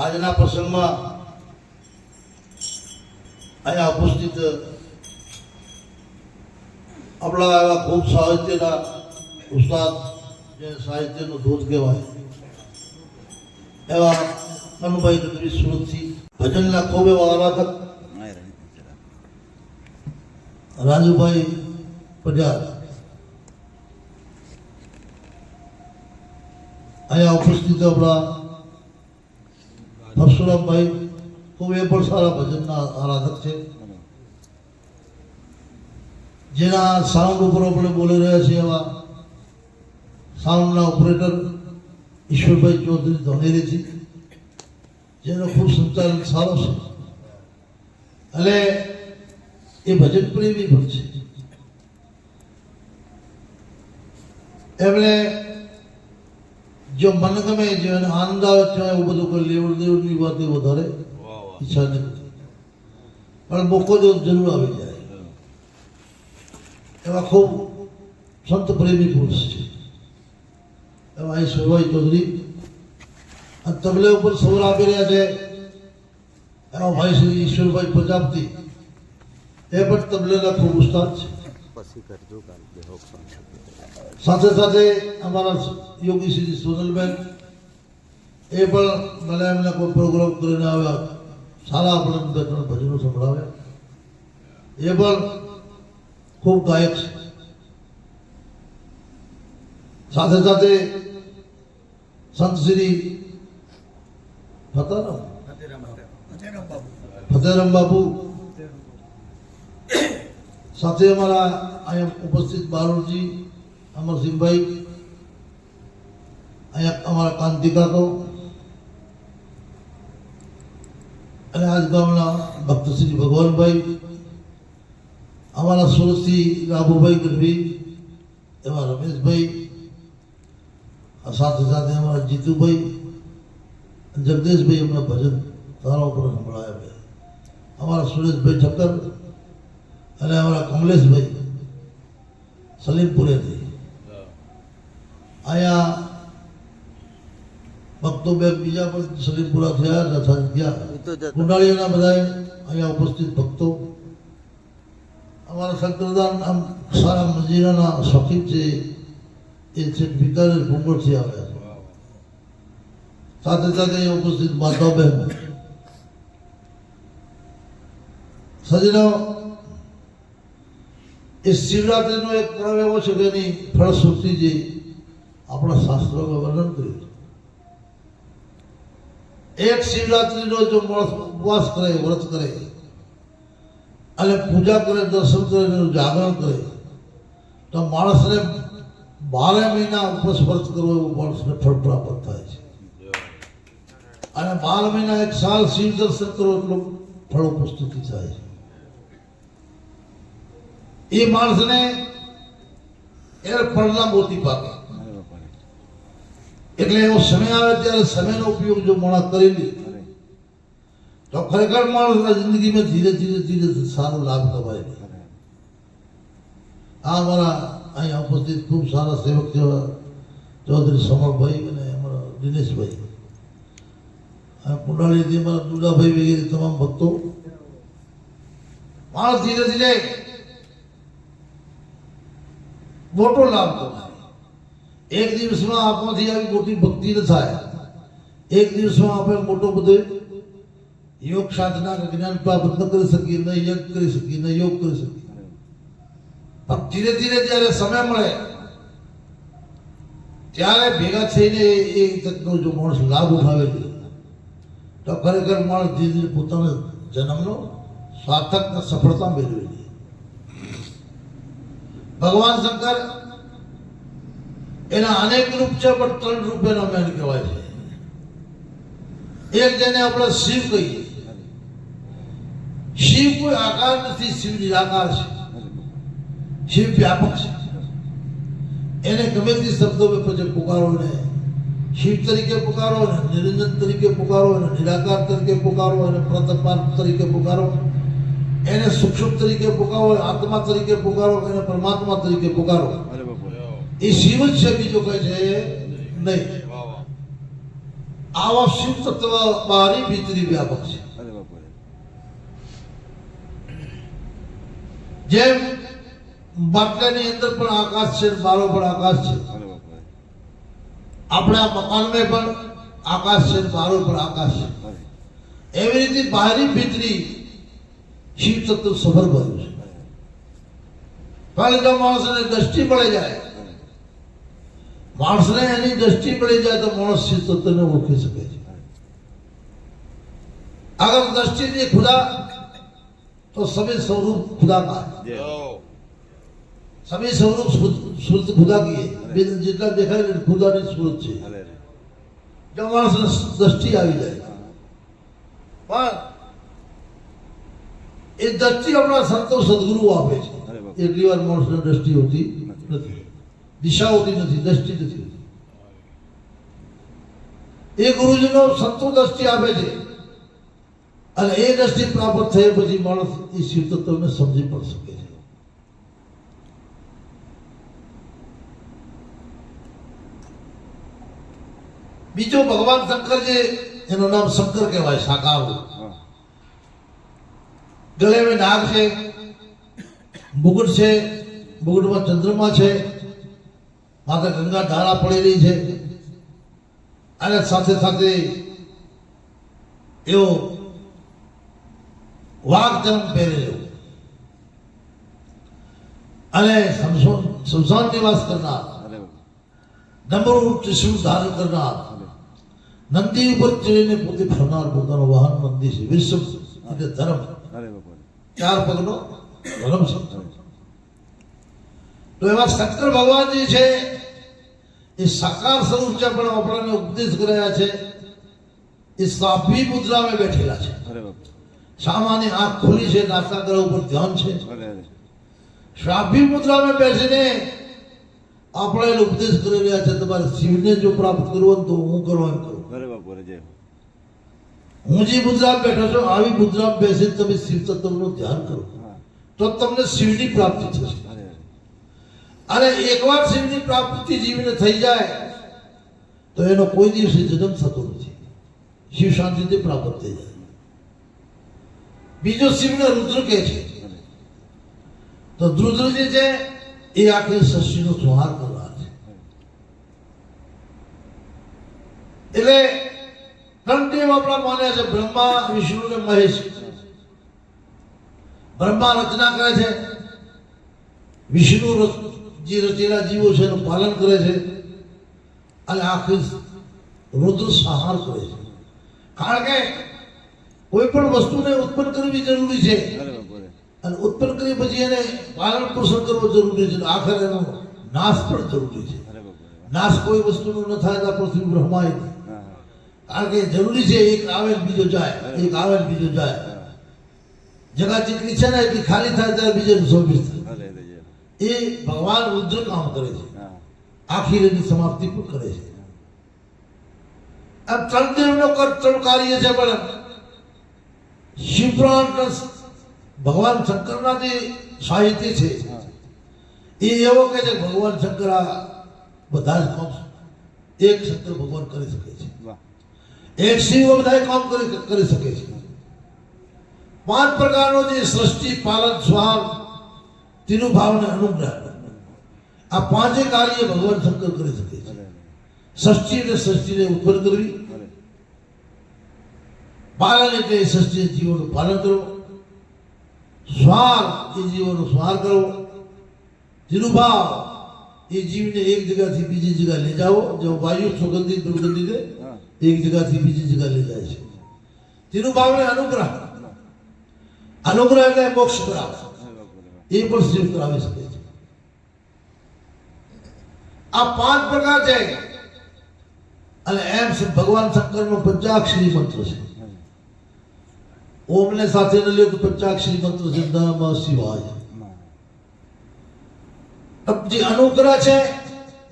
આજના પ્રસંગમાં અહીંયા ઉપસ્થિત આપણા એવા ખૂબ સાહિત્યના ઉસ્તાદ, જે સાહિત્યનું દૂધ કહેવાય એવા કનુભાઈ ગઢવી સુરતથી, ભજનના ખૂબ એવા આરાધક રાજુભાઈ પઢિયાર અહીંયા ઉપસ્થિત આપણા પરશુરામભાઈ, ખૂબ એ પણ સારા ભજનના આરાધક છે, જેના સાઉન્ડ ઉપર આપણે બોલી રહ્યા છીએ એવા સાઉન્ડના ઓપરેટર ઈશ્વરભાઈ ચૌધરી ધોનેરીથી, જેનો ખૂબ સંચાલન સારો છે અને એ ભજન પ્રેમી પણ છે. એમણે જો મન ગમે, જો એને આનંદ આવે છે એવું બધું કોઈ લેવડ દેવડની વાત એ વધારે ઈચ્છા નથી, પણ મોકો જો જરૂર આવી જાય એવા ખૂબ સંત પ્રેમી પુરુષ છે એવા ઈશ્વરભાઈ ચૌધરી. અને તબલે ઉપર સૌર આપી રહ્યા છે એવા ભાઈ શ્રી ઈશ્વરભાઈ પ્રજાપતિ, એ પણ તબલેના ખૂબ ઉસ્તાદ છે. સાથે સાથે અમારા યોગી શ્રી સોનલબેન, એ પણ મને એમને કોઈ પ્રોગ્રામ કરીને આવ્યા, સારા આપણે બે ત્રણ ભજનો સંભળાવ્યા, એ પણ ખૂબ ગાયક છે. સાથે સાથે સંત શ્રી ફતેરામ બાપુ, સાથે અમારા અહીંયા ઉપસ્થિત બારોજી અમરસિંહભાઈ, અહીંયા અમારા કાંતિકાકો અને આજ ગામના ભક્ત શ્રી ભગવાનભાઈ, અમારા સુરતથી રાબુભાઈ ગઢવી, એવા રમેશભાઈ, સાથે સાથે અમારા જીતુભાઈ, જગદીશભાઈ એમના ભજન તારા ઉપર સંભળાયા ભાઈ, અમારા સુરેશભાઈ ઠક્કર અને અમારા કમલેશભાઈ સલીમપુરેથી. અહીંયા ભક્તો બે બીજા પણ સલીમપુરા થયા તથા ગયા કુંડાળીના બધા અહીંયા ઉપસ્થિત ભક્તો, અમારા શંકરદાન આમ સારા મજીરાના શોખીન છે, એ છે બિકાનેર ભૂંગળથી આવ્યા છે. સાથે સાથે અહીંયા ઉપસ્થિત માધવબેન. સજીનો, એ શિવરાત્રિનો એક પર્વ એવો છે કે એની ફળશ્રુતિ જે આપણા શાસ્ત્રોમાં વર્ણન કર્યું છે. એક શિવરાત્રિનો જો માણસ ઉપવાસ કરે, વ્રત કરે અને પૂજા કરે, દર્શન કરે, જાગરણ કરે, તો માણસને 12 મહિના ઉપવાસ વ્રત કરવો એવું માણસને ફળ પ્રાપ્ત થાય છે. અને 12 મહિના એક સાલ શિવ દર્શન કરો એટલું ફળ ઉપસ્થિતિ થાય છે. એ માણસને એ ફળના મોતી પાકે. એટલે એવો સમય આવે ત્યારે સમયનો ઉપયોગ જો માણસ કરી લે તો ખરેખર માણસના જિંદગીમાં ધીરે ધીરે ધીરે સારો લાભ કમાય. આ અમારા અહીંયા ઉપસ્થિત ખૂબ સારા સેવક જેવા ચૌધરી સમરભાઈ અને અમારા દિનેશભાઈ, કુંડાળીથી અમારા દુલાભાઈ વગેરે તમામ ભક્તો, માણસ ધીરે ધીરે મોટો લાભ કમાય. એક દિવસમાં આપણાથી આવી મોટી ભક્તિ ન થાય, એક દિવસમાં આપણે મોટો બધો યોગ સાધના જ્ઞાન પ્રાપ્ત ન કરી શકીએ, ન યજ્ઞ કરી શકીએ, ન યોગ કરી શકીએ. પણ ધીરે ધીરે જ્યારે સમય મળે ત્યારે ભેગા થઈને એ તકનો જો માણસ લાભ ઉઠાવે તો ખરેખર માણસ ધીરે ધીરે પોતાના જન્મનો સાર્થક સફળતા મેળવે. ભગવાન શંકર એના અનેક રૂપ છે, પણ 3 રૂપેના મેન કહેવાય છે. એક જેને આપણે શિવ કહીએ, શિવ કોઈ આકાર નથી, શિવ નિરાકાર છે, શિવ વ્યાપક છે. એને ગમે તે શબ્દો પછી પુકારો, ને શિવ તરીકે પુકારો, ને નિરંજન તરીકે પુકારો, ને નિરાકાર તરીકે પુકારો, અને પ્રતપાર તરીકે પુકારો, એને સૂક્ષ્મ તરીકે પુકારો, આત્મા તરીકે પુકારો, એને પરમાત્મા તરીકે પુકારો. એ શિવ જ છે, બીજો કઈ છે નહીં. આવા શિવ તત્વ બહારી ભીતરી વ્યાપક છે. અરે બાપુ રે. જેમ બાટલાની અંદર પણ આકાશ છે, બારો પણ આકાશ છે. અરે બાપુ રે. આપણા મકાનમાં પણ આકાશ છે, બારો પણ આકાશ છે. અરે. એવી રીતે બહારી ભીતરી શિવ તત્વ સભર ભર્યું છે. પહેલા જો માણસને દ્રષ્ટિ મળી જાય, માણસને એની દ્રષ્ટિ મળી જાય તો માણસ શિવ તત્વને ઓળખી શકે છે. अगर दृष्टि नहीं खुदा तो सभी स्वरूप खुदा का है. सभी स्वरूप सूरत खुदा की है. जितना देखा है खुदा ने सूरत છે. અરે રે. जब मानस दृष्टि આવી જાય પણ એ દ્રષ્ટિ આપણા સંતો સદગુરુ આપે છે. અરે બાપુ. એટલી વાર માણસને દ્રષ્ટિ હોતી નથી, દિશા હોતી નથી, દ્રષ્ટિ નથી હોતી. એ ગુરુજીનો સંતો દ્રષ્ટિ આપે છે અને એ દ્રષ્ટિ પ્રાપ્ત થઈ પછી માણસ એ શિવ તત્વને સમજી પણ શકે છે. બીજો ભગવાન શંકર જે એનું નામ શંકર કહેવાય, સાકાર. હા. ગળે में નાગ છે, મુગટ છે, મુગટમાં ચંદ્રમા છે, માથે ગંગા ધારા પડેલી છે અને સાથે સાથે એવો વાઘ જન્મ પહેરેલો અને સંસાર નિવાસ કરનાર, અરે બાપુ. ડમરું ત્રિશૂળ ધારણ કરનાર, નંદી ઉપર ચડીને પોતે ફરનાર, પોતાનો વાહન નંદી છે. વિશ્વ એટલે ધર્મ, અરે બાપુ રે. 4 પગનો ધર્મ છે. તો એવા શંકર ભગવાનજી છે એ સાકાર સ્વરૂપ છે, પણ આપણને ઉપદેશ કર્યા છે એ સાપી મુદ્રામાં બેઠેલા છે. અરે બાપુ. સામાન્ય આંખ ખુલી છે, નાસાગ્રહ ઉપર ધ્યાન છે. અરે અરે. શ્રાભી મુદ્રામાં બેસીને આપણે એને ઉપદેશ કરી રહ્યા છે તમારે શિવને જો પ્રાપ્ત કરવો તો હું કરવા એમ કરું. અરે બાપુ રે. જય. હું જે મુદ્રામાં બેઠો છું આવી મુદ્રામાં બેસીને તમે શિવ તત્વનું ધ્યાન કરો હા. તો તમને શિવની પ્રાપ્તિ થશે. અરે અરે. અને એકવાર શિવની પ્રાપ્તિ જીવને થઈ જાય તો એનો કોઈ દિવસે જન્મ થતો નથી. શિવ શાંતિથી પ્રાપ્ત થઈ જાય. બીજો શિવને રુદ્ર કહે છે. અરે. તો રુદ્ર જે છે એ આખી સૃષ્ટિનો સંહાર કરનાર છે. એટલે 3 દેવ આપણા માન્યા છે, બ્રહ્મા, વિષ્ણુ ને મહેશ. બ્રહ્મા રચના કરે છે, વિષ્ણુ જે રચેલા જીવો છે એનું પાલન કરે છે અને આખી રુદ્ર સંહાર કરે છે. કારણ કે કોઈ પણ વસ્તુને ઉત્પન્ન કરવી જરૂરી છે અરે બાપુ રે. અને ઉત્પન્ન કરી પછી એને પાલન પોષણ કરવું જરૂરી છે. આખરે એનો નાશ પણ જરૂરી છે. અરે બાપુ રે. નાશ કોઈ વસ્તુનો ન થાય તો પૃથ્વી બ્રહ્માય નહીં. હા હા. કારણ કે જરૂરી છે એક આવે ને બીજો જાય, એક આવે ને બીજો જાય. હા. જગા જેટલી છે ને એટલી ખાલી થાય ત્યારે બીજાનું સ્વભિત થાય. અરે અરે. જય. એ ભગવાન રુદ્ર કામ કરે છે, હા. આખી એની સમાપ્તિ પણ કરે છે. આ 3 દેવનો 3 કાર્ય છે. પણ શિવપુરાણ ભગવાન શંકરના જે સાહિત્ય છે હા. એ એવો કહે છે કે ભગવાન શંકર આ બધા જ કામ એક શંકર ભગવાન કરી શકે છે. વાહ. એક શિવ બધા કામ કરી શકે છે. 5 પ્રકારનો જે સૃષ્ટિ, પાલન, સ્વાર, તિરુભાવ ને અનુગ્રહ, આ 5 કાર્ય ભગવાન શંકર કરી શકે છે. અરે અરે. સૃષ્ટિ એટલે સૃષ્ટિને ઉત્પન્ન કરવી, અરે. પાલન એટલે એ સૃષ્ટિ જીવોનું પાલન કરવું, સ્વાર એ જીવોનો સ્વાર કરવો, તિરુભાવ એ જીવને એક જગ્યાથી બીજી જગ્યા લઈ જાઓ. જો વાયુ સુગંધિત દુર્ગંધિત હા. એક જગ્યાથી બીજી જગ્યા લઈ જાય છે. તિરુભાવ ને અનુગ્રહ, અનુગ્રહ એટલે મોક્ષ કરાવે, અરે બાપુ રે. એ પણ શિવ કરાવી શકે છે. આ 5 પ્રકાર છે અને એમ ભગવાન શંકરનો પંચાક્ષરી મંત્ર છે. અરે. ઓમને સાથે ન લ્યો તો પંચાક્ષરી મંત્ર છે નમઃ શિવાય. હા. अब જે અનુગ્રહ છે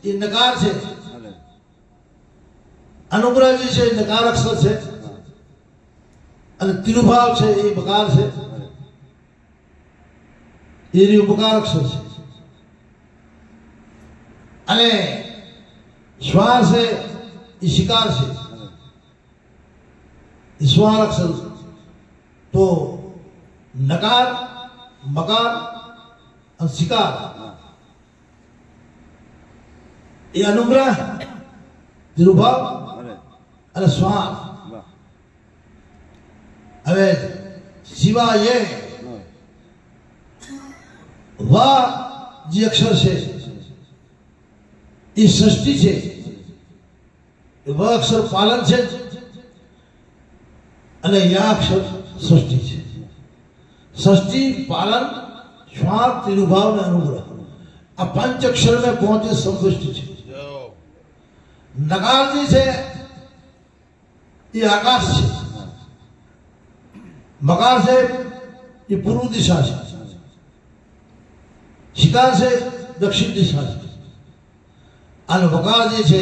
એ નકાર છે, અરે. અનુગ્રહ જે છે એ નકાર અક્ષર છે હા. અને તિરુભાવ છે એ બકાર છે, અરે. એ રહ્યું બકાર અક્ષર છે. અને શ્વાસ છે એ શિકાર છે, અરે. स्वर अक्षर तो नकार मकार और सिकार ये अनुग्रह तिरुभाव અરે અને સ્વાર વાહ હવે સિવા એ હા વા જે અક્ષર છે એ ષષ્ઠી છે એ વ અક્ષર પાલન છે અને યા અક્ષર ષષ્ઠી છે षष्ठी पालन श्वार तिरुभाव ने अनुग्रह आ पंच अक्षर में पहुंचे संतुष्ट है नगार जी से ये आकाश है मकार से ये पूर्व दिशा है शिकार से दक्षिण दिशा है અને વકાર જે છે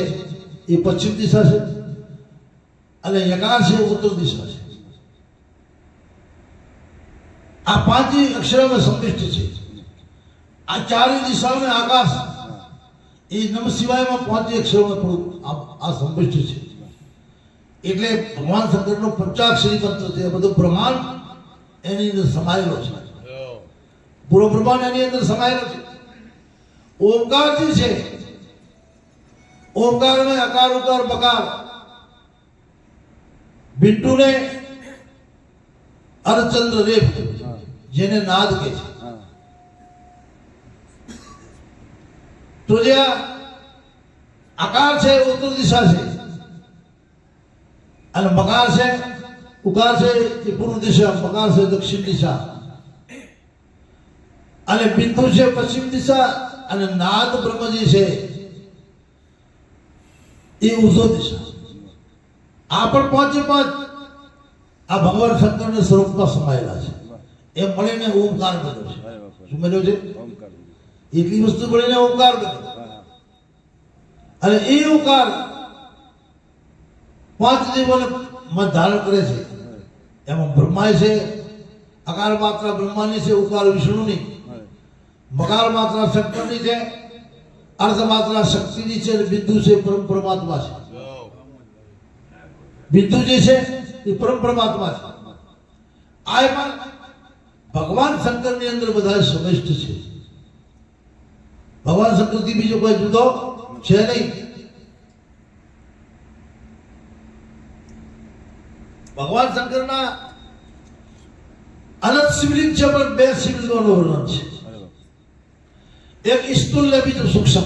એ પશ્ચિમ દિશા છે અને યકાર છે ઉત્તર દિશા છે આ પાંચ અક્ષરો में સંમિષ્ટ છે આ ચાર દિશાઓ में આકાશ એ નમ શિવાયમાં પાંચ અક્ષરોમાં આ સંમિષ્ટ છે એટલે ભગવાન શંકરનો પંચાક્ષરી મંત્ર છે આ બધું બ્રહ્માંડ એની અંદર સમાયેલો છે પૂરો બ્રહ્માંડ એની અંદર સમાયેલો છે ઓમકાર જે છે ओंकार में अकार उकार बकार बिट्टू ने अर्धचंद्र रेप जेने नाद के छे હા तो जे आकार छे उत्तर दिशा छे અને મકાર છે ઉકાર છે એ પૂર્વ દિશા મકાર છે દક્ષિણ દિશા અને બિંદુ છે પશ્ચિમ દિશા અને નાદ બ્રહ્મજી છે ये उजो दिशा आप पहुंचे पांच आ भगवान शंकर ने स्वरूप में समाયેલા છે એ મળીને ઓમકાર બન્યો છે અરે બાપા શું બન્યો છે ઓમકાર એટલી વસ્તુ મળીને ઓમકાર બન્યો હા હા અને એ ઓમકાર પાંચ દેવોને મત ધારણ કરે છે એમાં બ્રહ્મા છે અકાર માત્રા બ્રહ્માની છે ઉકાર વિષ્ણુની અરે મકાર માત્રા શંકરની છે अर्ध मात्रा शक्ति नी છે બિંદુ છે પરમ પરમાત્મા છે બિંદુ જે છે એ પરમ પરમાત્મા છે આ એમાં ભગવાન શંકર ની અંદર બધા સમિષ્ટ છે ભગવાન શંકર થી બીજો કોઈ જુદો છે નહીં ભગવાન શંકર ના અનંત શિવલિંગ છે પણ બે શિવલિંગોનું વર્ણન છે અરે બાપા एक स्थूल ने भी तो सूक्ष्म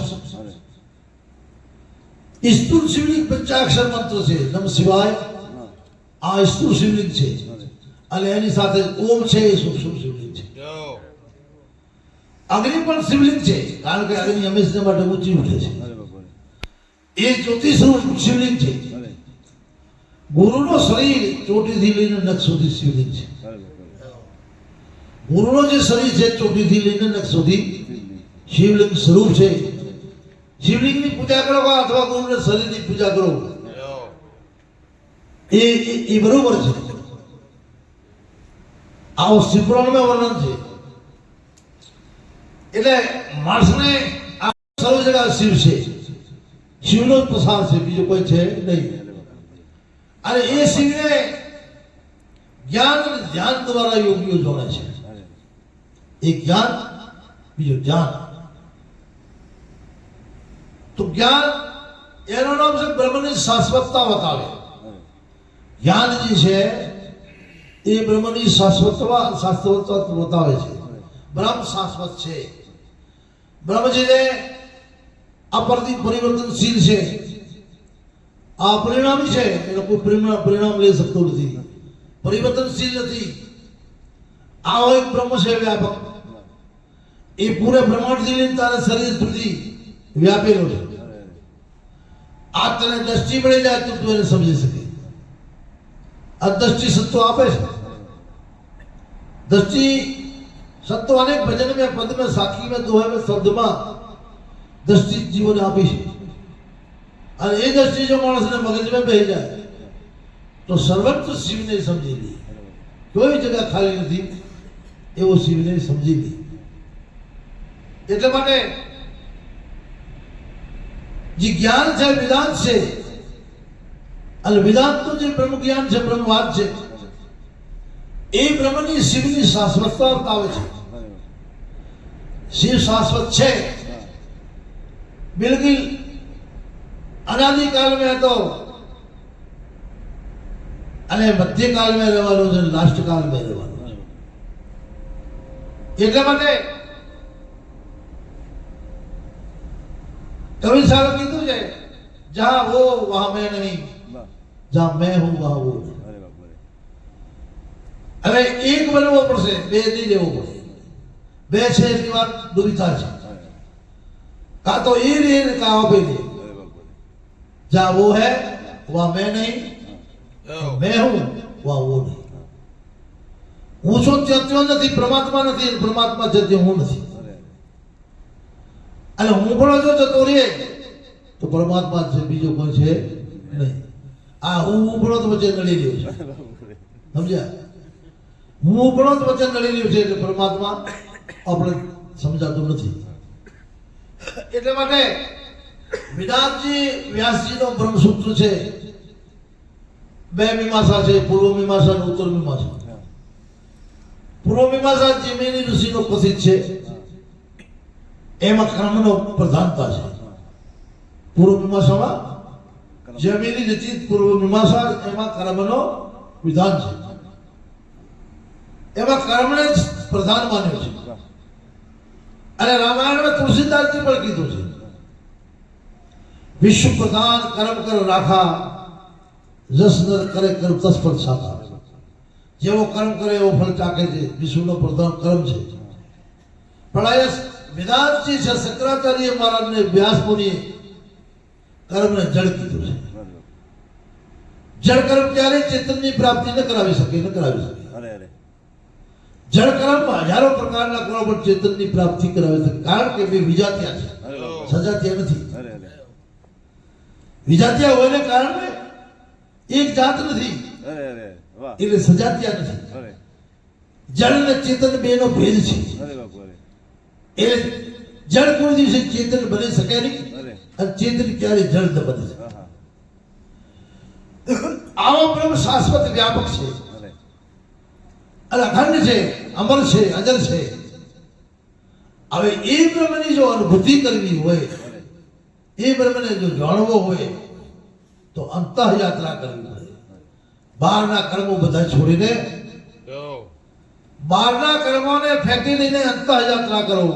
અરે स्थूल शिवलिंग पंचाक्षर मंत्र છે નમ શિવાય હા આ સ્થૂળ શિવલિંગ છે અરે અને એની સાથે ઓમ છે એ સૂક્ષ્મ શિવલિંગ છે અગ્નિ પણ શિવલિંગ છે કારણ કે અગ્નિ હંમેશા માટે ઊંચી ઉઠે છે અરે બાપા એ જ્યોતિષ શિવલિંગ છે અરે ગુરુનો શરીર ચોટીથી લઈને નખ સુધી શિવલિંગ છે અરે બાપા ગુરુનો જે શરીર છે ચોટીથી લઈને નખ સુધી દિલ્હી શિવલિંગ સ્વરૂપ છે શિવલિંગની પૂજા કરો અથવા ગુરુના શરીરની પૂજા કરો એ બરોબર છે આવો શિવપુરાણમાં વર્ણન છે એટલે માણસને આ સર્વ જગ્યા શિવ છે શિવનો જ પ્રસાર છે બીજો કોઈ છે નહીં અરે બાપા અને એ શિવને જ્ઞાન અને ધ્યાન દ્વારા યોગીઓ જોડે છે અરે એક જ્ઞાન બીજો ધ્યાન તો જ્ઞાન એનું નામ છે બ્રહ્મની શાશ્વતતા બતાવે અરે જ્ઞાન જે છે એ બ્રહ્મની શાશ્વતતા બતાવે છે બ્રહ્મ શાશ્વત છે બ્રહ્મ છે તે અપરથી પરિવર્તનશીલ છે આ પરિણામી છે એનો કોઈ પરિણામ લઈ શકતો નથી પરિવર્તનશીલ નથી આવો એક બ્રહ્મ છે વ્યાપક એ પૂરે બ્રહ્માંડથી લઈને તારા શરીર સુધી વ્યાપેલો છે અરે આ તને દ્રષ્ટિ મળી જાય તો તું એને સમજી શકે આ દ્રષ્ટિ સંતો આપે છે દ્રષ્ટિ संतो अनेक भजन में पद में साखी में दोहे में शब्द में दृष्टि जीवन आपी है और ये दृष्टि जो मानस ने मगज में बह जाए तो सर्वत्र शिव ने समझी ली कोई जगह खाली नहीं ये वो शिव ने समझी ली એટલે માટે જે જ્ઞાન છે વેદાંત છે અને વેદાંતનું જે બ્રહ્મ જ્ઞાન છે, બ્રહ્મવાદ છે, એ બ્રહ્મની શિવની શાશ્વતતા બતાવે છે. શિવ શાશ્વત છે, બિલકુલ અનાદિકાલ में હતો અને મધ્યકાલ में રહેવાનું છે, લાસ્ટ કાલ में રહેવાનું છે. એટલા માટે कवि साहब कीधु है, जहां वो वहां मैं नहीं, जहां मैं हूं वहां वो नहीं. હવે એક બનવો પડશે, બે નહીં લેવો પડે. બે છે એટલી વાત દુવિધા છે. કાં તો એ રે ને કાં બે રે. जहां वो है वहां मैं नहीं, मैं हूं वहां वो नहीं. હું છું ત્યો નથી, પરમાત્મા નથી, પરમાત્મા છે તે હું નથી. અને હું પણ જો જતો રહે તો પરમાત્મા છે, બીજો કોઈ છે નહીં. આ હું પણ તો વચ્ચે નડી રહ્યો છે, સમજ્યા? હું પણ તો વચ્ચે નડી રહ્યો છે એટલે પરમાત્મા આપણે સમજાતું નથી. એટલા માટે વેદાંતજી વ્યાસજીનો બ્રહ્મસૂત્ર છે, બે મીમાંસા છે, પૂર્વ મીમાંસા અને ઉત્તર મીમાંસા. પૂર્વ મીમાંસા જૈમિની ઋષિનો કથિત છે, એમાં કર્મનો પ્રધાનતા છે. પૂર્વ મીમાંસામાં જૈમિની રચિત પૂર્વ મીમાંસા, એમાં કર્મનો વિધાન છે, એમાં કર્મને જ પ્રધાન માન્યો છે. અને રામાયણમાં તુલસીદાસજી પણ કીધું છે, વિશ્વ પ્રધાન કર્મ કર રાખા, જસ નર કરે કર્મ તસ ફળ સાખા. જેવો કર્મ કરે એવો ફળ ચાખે છે, વિશ્વનો પ્રધાન કર્મ છે. પણ આ વેદાંતજી છે, શંકરાચાર્ય મહારાજને, વ્યાસ મુનિએ કર્મને જળ કીધું છે. જળ કર્મ ક્યારે ચેતનની પ્રાપ્તિ ન કરાવી શકે. જળ કર્મ હજારો પ્રકારના કર્મો પણ ચેતનની પ્રાપ્તિ કરાવે છે, કારણ કે બે વિજાત્યા છે, સજાત્યા નથી. વિજાત્યા હોવાને કારણે એક જાત નથી, એટલે સજાત્યા નથી. જળ અને ચેતન બે નો ભેદ છે. એટલે જળ કોઈ દિવસે ચેતન બની શકે નહીં, અને ચેતન ક્યારે જળ ન બને શકે. આવો બ્રહ્મ શાશ્વત વ્યાપક છે, અને અખંડ છે, અમર છે, અજર છે. હવે એ બ્રહ્મની જો અનુભૂતિ કરવી હોય, એ બ્રહ્મને જો જાણવો હોય તો અંતઃયાત્રા કરવી પડે. બહારના કર્મો બધા છોડીને, બહારના કર્મોને ફેંકી દઈને અંતઃયાત્રા કરો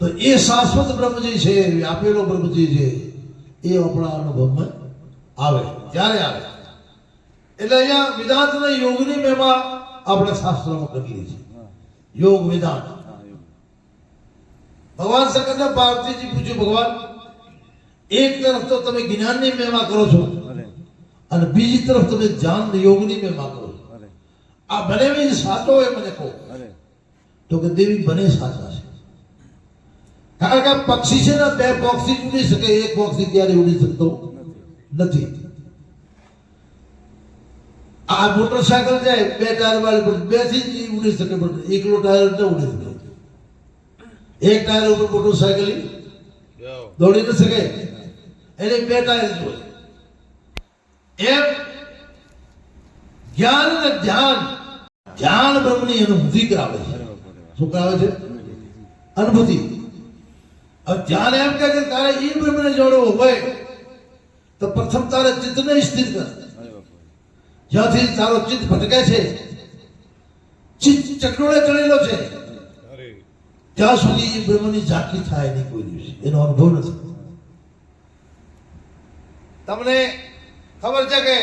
તો એ શાશ્વત બ્રહ્મજી છે, વ્યાપેલો બ્રહ્મજી છે, એ આપણા અનુભવમાં આવે. ત્યારે આવે. એટલે અહીંયા વેદાંત અને યોગની મેમાં આપણે શાસ્ત્રોમાં કરીએ છીએ, યોગ વેદાંત. ભગવાન શંકરને પાર્વતીજી પૂછ્યું, ભગવાન એક તરફ તો તમે જ્ઞાનની મેમાં કરો છો અને બીજી તરફ તમે ધ્યાન યોગની મેમાં કરો છો, આ બંને સાચો હોય મને કહો. તો કે દેવી બંને સાચા છે. કારણ કે પક્ષી છે ને, બે પક્ષી ઉડી શકે, એક પક્ષી ક્યારે ઉડી શકતો નથી. આ મોટરસાયકલ જાય બે ટાયર વાળી, પણ બે થી ઉડી શકે, પણ એકલો ટાયર ન ઉડી શકે. એક ટાયર ઉપર મોટરસાયકલ દોડી ન શકે, એટલે બે ટાયર જોઈએ. એમ જ્ઞાન અને ધ્યાન, ધ્યાન બ્રહ્મની અનુભૂતિ કરાવે છે. શું કરાવે છે? અનુભૂતિ. હવે ધ્યાન એમ કહે છે તારે એ બ્રહ્મને જોડવો હોય તો પ્રથમ તારે ચિત્તને સ્થિર કર. જ્યાંથી તારો ચિત્ત ભટકે છે, ચિત્ત ચકડોળે ચડેલો છે, ત્યાં સુધી એ બ્રહ્મની ઝાંખી થાય નહીં કોઈ દિવસ, એનો અનુભવ નથી. તમને ખબર છે કે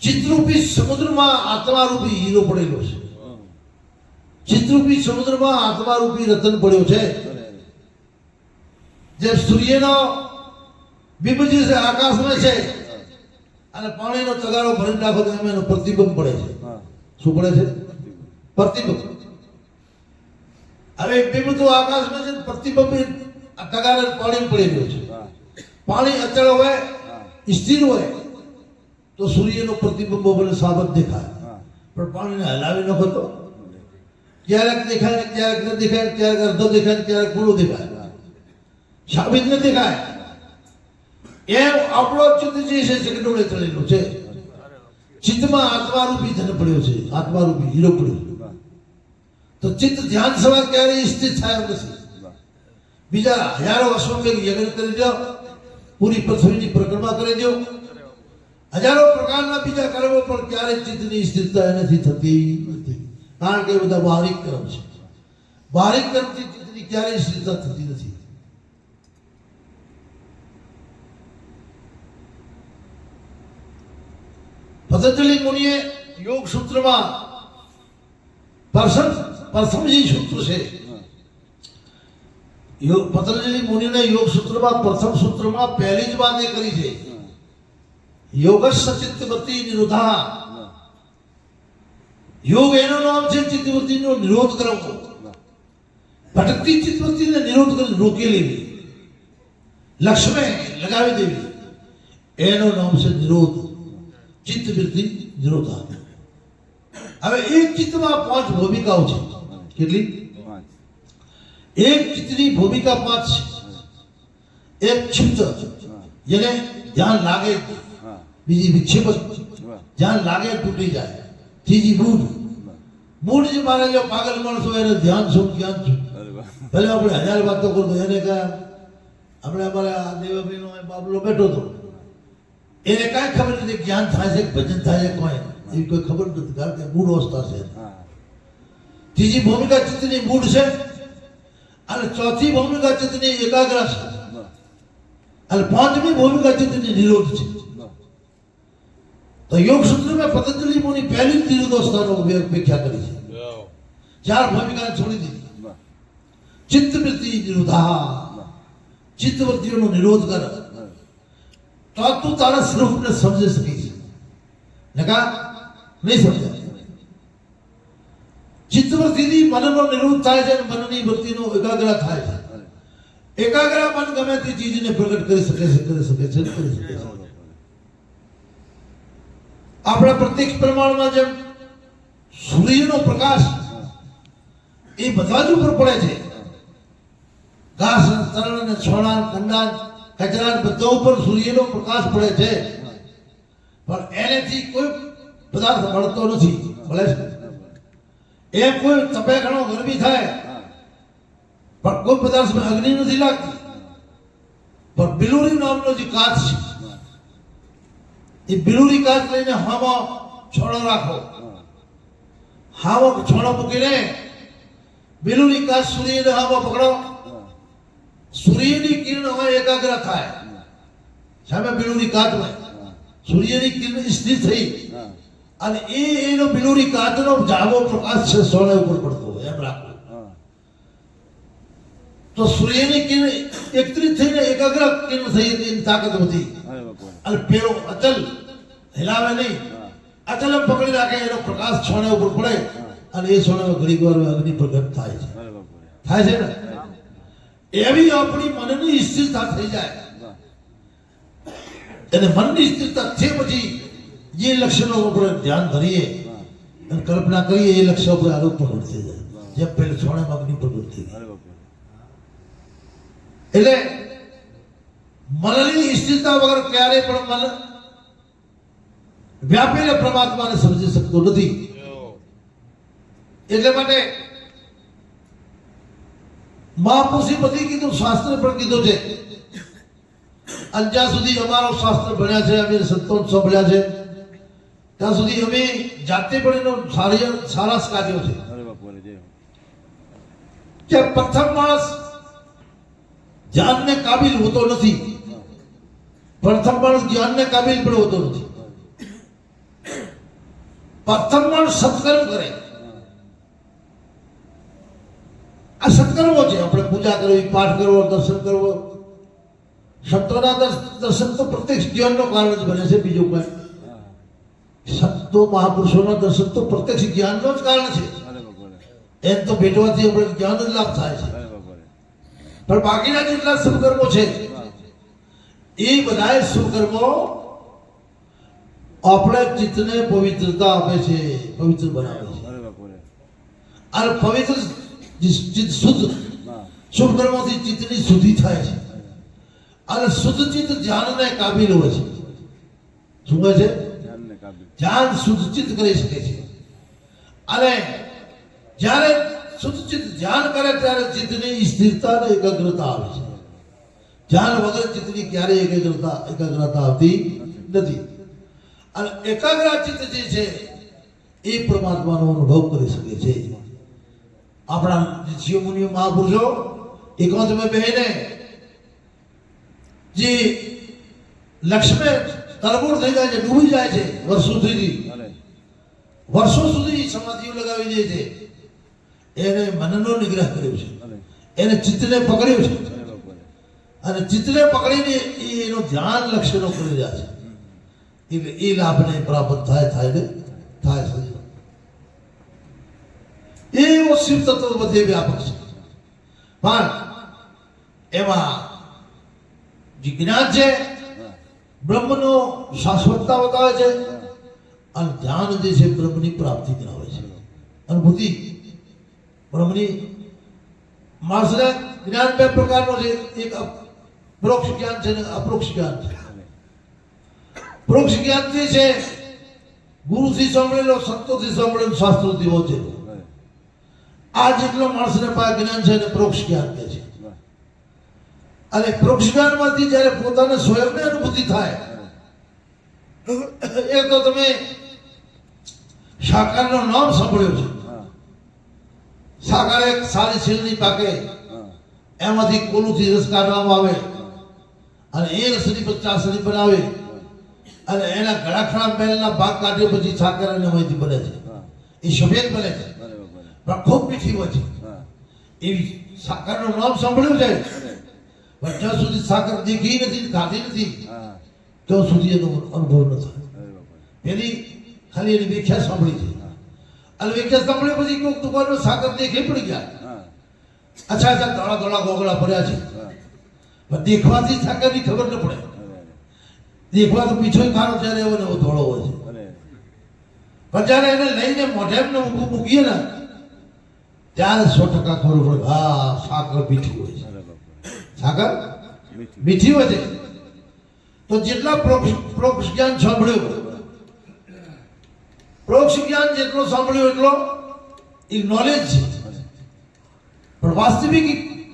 ચિત્તરૂપી સમુદ્રમાં આત્મારૂપી હીરો પડેલો છે. ચિત્તરૂપી સમુદ્રમાં આત્મારૂપી રતન પડ્યો છે. જે સૂર્યનો બિંબ જે છે આકાશમાં છે, અને પાણીનો તગારો ભરી નાખો તો એમાં એનો પ્રતિબિંબ પડે છે. શું પડે છે? પ્રતિબિંબ. હવે બિંબ તો આકાશમાં છે, પ્રતિબિંબ તગારે પાણી પડી રહ્યું છે. પાણી અચળ હોય, સ્થિર હોય તો સૂર્યનો પ્રતિબિંબ મને સાબત દેખાય, પણ પાણીને હલાવી નાખો તો ક્યારેક દેખાય ને ક્યારેક ન દેખાય, ક્યારેક અડધો દેખાય ને ક્યારેક પૂરો દેખાય, સાબિત ન દેખાય. એમ આપણો ચિત્ત જે છે ચકડોળે ચડેલો છે. ચિત્તમાં આત્મારૂપી ધન પડ્યો છે, આત્મારૂપી હીરો પડ્યો છે. વાહ તો ચિત્ત ધ્યાન સવાર ક્યારેય સ્થિત થાય એમ નથી. વાહ બીજા હજારો અશ્વમેઘ યજ્ઞ કરી દો, પૂરી પૃથ્વીની પરિક્રમા કરી દો, હજારો પ્રકારના બીજા કર્મો પણ ક્યારેય ચિત્તની સ્થિરતા એનાથી થતી નથી. કારણ કે એ બધા બાહરિક કર્મ છે. બાહરિક કર્મથી ચિત્તની ક્યારેય સ્થિરતા થતી નથી. પતંજલિ મુનિએ યોગ સૂત્રમાં પ્રથમ જે સૂત્ર છે, પતંજલિ મુનિને યોગ સૂત્રમાં પ્રથમ સૂત્રમાં પહેલી જ વાત એ કરી છે, યોગસ્ય ચિત્તવૃત્તિ નિરોધા. યોગ એનું નામ છે ચિત્તવૃત્તિનો નિરોધ કરવો. ભટકતી ચિત્તવૃત્તિને નિરોધ કરી રોકી લેવી, લક્ષ્ય લગાવી દેવી, એનું નામ છે નિરોધ, ચિત્તવૃત્તિ નિરોધા. હવે એક ચિત્તમાં 5 ભૂમિકાઓ છે. કેટલી? 5 એક ચિત્તની ભૂમિકા 5 છે. એક ચિત્ત જેને ધ્યાન લાગે, હા બીજી વિક્ષેપ, વાહ ધ્યાન લાગે તૂટી જાય, ત્રીજી મૂડ. મૂડ જે મારે જો પાગલ માણસ હોય એને ધ્યાન શું જ્ઞાન શું. અરે વાહ ભલે આપણે 1000 વાતો કરતો, એને કાંઈ આપણે અમારા દેવાભાઈનો બાબલો બેઠો હતો, એને કાંઈ ખબર નથી જ્ઞાન થાય છે ભજન થાય છે, કોઈ એવી કોઈ ખબર નથી, કારણ કે મૂળ અવસ્થા છે. હા ત્રીજી ભૂમિકા ચિત્તની મૂળ છે, અને ચોથી ભૂમિકા ચિત્તની એકાગ્ર છે, વાહ અને પાંચમી ભૂમિકા ચિત્તની નિરોધ છે. વાહ તો યોગ સૂત્ર में पतंजलि मुनि पहली निरोधोस्थानो व्याख्या करी है. 4 भूमिका छोड़ी દીધી. વાહ चित्त वृत्ति निरोधा, વાહ चित्त वृत्तिओનો નિરોધ કર, તો તું તારા સ્વરૂપને સમજી શકીશ. નકા નહીં સમજાય. ચિત્ત વૃત્તિથી મનનો નિરોધ થાય છે, અને મનની વૃત્તિનો એકાગ્ર થાય છે. એકાગ્ર મન ગમે તે ચીજને પ્રગટ કરી શકે છે, કરી શકે છે, કરી શકે છે. આપણા પ્રત્યક્ષ પ્રમાણમાં જેમ સૂર્યનો પ્રકાશ એ બધા જ ઉપર પડે છે, ઘાસ તરણ અને છોડા કંડાન કચરા બધા ઉપર સૂર્યનો પ્રકાશ પડે છે, પણ એનેથી કોઈ પદાર્થ મળતો નથી. મળે છે એ કોઈ તપે ઘણો ગરમી થાય, પણ કોઈ પદાર્થમાં અગ્નિ નથી લાગતી. પણ બિલુરી નામનો જે કાચ છે, એ બિલુરી કાચ લઈને હામાં છોડો રાખો, હામાં છોડો મૂકીને બિલુરી કાચ સૂર્યને હામાં પકડો, સૂર્યની કિરણ હવે એકાગ્ર થાય સામે બિલુરી કાચમાં. સૂર્યની કિરણ સ્થિર થઈ, અને એનો બિલુરી કાચનો જાગો પ્રકાશ છે સોના ઉપર પડતો હોય એમ રાખો. તો સૂર્યની કિરણ એકત્રિત થઈને એકાગ્ર કિરણ થઈ, એની તાકાત વધી, અરે બાપુ અને પેલો અચલ હિલાવે નહીં, અચલ એમ પકડી રાખે, એનો પ્રકાશ છોને ઉપર પડે, અને એ છોનામાં ઘડીક વાર અગ્નિ પ્રગટ થાય છે. અરે બાપુ થાય છે ને? એવી આપણી મનની સ્થિરતા થઈ જાય, વાહ અને મનની સ્થિરતા છે પછી જે લક્ષણો ઉપર ધ્યાન ધરીએ અને કલ્પના કરીએ, એ લક્ષ્ય ઉપર આગળ પ્રગટ થઈ જાય, જેમ પેલે છોનામાં અગ્નિ પ્રગટ થઈ ગઈ. અરે બાપુ એટલે મનની સ્થિરતા વગર ક્યારે પણ મન વ્યાપીને પરમાત્માને સમજી શકતો નથી. એટલે માટે મહાપુરુષે બધી કીધું, શાસ્ત્ર પણ કીધું છે. અને જ્યાં સુધી અમારો શાસ્ત્ર ભણ્યા છે, અમે સંતોષ સાંભળ્યા છે, ત્યાં સુધી અમે જાતે પણ એનો સારા કાર્યો છે. અરે બાપુ જય હો કે પ્રથમ માણસ જ્ઞાનને કાબિલ હોતો નથી, પ્રથમ માણસ જ્ઞાનને કાબિલ પણ હોતો નથી. પ્રથમ માણસ સત્કર્મ કરે. આ સત્કર્મો છે, આપણે પૂજા કરવી, પાઠ કરવો, દર્શન કરવો. સંતોના દર્શન તો પ્રત્યક્ષ જ્ઞાનનો કારણ જ બને છે, બીજું કઈ. સંતો મહાપુરુષોના દર્શન તો પ્રત્યક્ષ જ્ઞાનનો જ કારણ છે. અરે બાપુ એમ તો ભેટવાથી આપણે જ્ઞાન જ લાભ થાય છે. અરે બાપુ પણ બાકીના જેટલા શુભકર્મો છે, એ બધા શુભકર્મો આપણે ચિત્તને પવિત્રતા આપે છે, પવિત્ર બનાવે છે. અરે બાપુ અને પવિત્ર ચિત્ત શુદ્ધ વાહ શુભકર્મોથી ચિત્તની શુદ્ધિ થાય છે, અને શુદ્ધચિત્ત ધ્યાનને કાબિલ હોય છે. શું કહે છે? ધ્યાનને કાબિલ. ધ્યાન શુદ્ધચિત્ત કરી શકે છે. અને જ્યારે શુદ્ધચિત્ત ધ્યાન કરે ત્યારે ચિત્તની સ્થિરતા અને એકાગ્રતા આવે છે. ધ્યાન વગર ચિત્તની ક્યારેય એકાગ્રતા આવતી નથી. અને એકાગ્ર ચિત્ત જે છે એ પરમાત્માનો અનુભવ કરી શકે છે. આપણા ઋષિઓ મુનિઓ મહાપુરુષો એકાંતમાં બેહીને જે લક્ષ્મે તરબોળ થઈ જાય છે, ડૂબી જાય છે વર્ષો સુધી સમાધિઓ લગાવી દે છે. એને મનનો નિગ્રહ કર્યો છે, એને ચિત્તને પકડ્યું છે અને ચિત્તને પકડીને એનો ધ્યાન લક્ષ્યનો કરી રહ્યા છે. એટલે એ લાભને પ્રાપ્ત થાય છે. એવો શિવ તત્વ બધે વ્યાપક છે. પણ એમાં જે જ્ઞાન છે બ્રહ્મનો શાશ્વતતા બતાવે છે અને ધ્યાન જે છે બ્રહ્મની પ્રાપ્તિ કરાવે છે. અનુભૂતિ બ્રહ્મની માણસને જ્ઞાન બે પ્રકારનો છે. એક પરોક્ષ જ્ઞાન છે અને અપરોક્ષ જ્ઞાન છે. પરોક્ષ જ્ઞાન જે છે ગુરુથી સાંભળેલો, સંતોથી સાંભળેલો, શાસ્ત્રોથી વાંચેલો. આ જેટલો માણસને પાસે જ્ઞાન છે એને પરોક્ષ જ્ઞાન કહે છે. અને પરોક્ષ જ્ઞાનમાંથી જ્યારે પોતાને સ્વયંને અનુભૂતિ થાય એ તો તમે સાકારનું નામ સાંભળ્યું છે. સાકાર એક સારી છીલની પાકે, એમાંથી કોલુથી રસ કાઢવામાં આવે અને એ રસની પર ચાસણી બનાવે અને એના ગળાખણા પહેલા ભાગ કાઢ્યો પછી સાકર અને માહિતી બને છે. એ સફેદ બને છે પણ ખૂબ મીઠી હોય છે. એવી સાકરનું નામ સાંભળ્યું છે પણ જ્યાં સુધી સાકર દેખી નથી, ખાધી નથી ત્યાં સુધી એનો અનુભવ ન થાય. પેલી ખાલી એની વ્યાખ્યા સાંભળી છે અને વ્યાખ્યા સાંભળ્યા પછી કોઈક દુકાનમાં સાકર દેખી પડી ગયા. અચ્છા ધોળા ધોળા ગોગળા ભર્યા છે પણ દેખવાથી સાકરની ખબર ન પડે. દેખવા તો પીછો ખારો ત્યારે એવો ને એવો ધોળો હોય છે પણ જ્યારે એને લઈને મોઢે મૂકીએ ને ત્યારે 100% ખબર પડે હા સાકર મીઠી હોય છે. સાકર મીઠી હોય છે. તો જેટલા પરોક્ષ જ્ઞાન સાંભળ્યું, પરોક્ષ જ્ઞાન જેટલો સાંભળ્યું એટલો એ નોલેજ છે. પણ વાસ્તવિક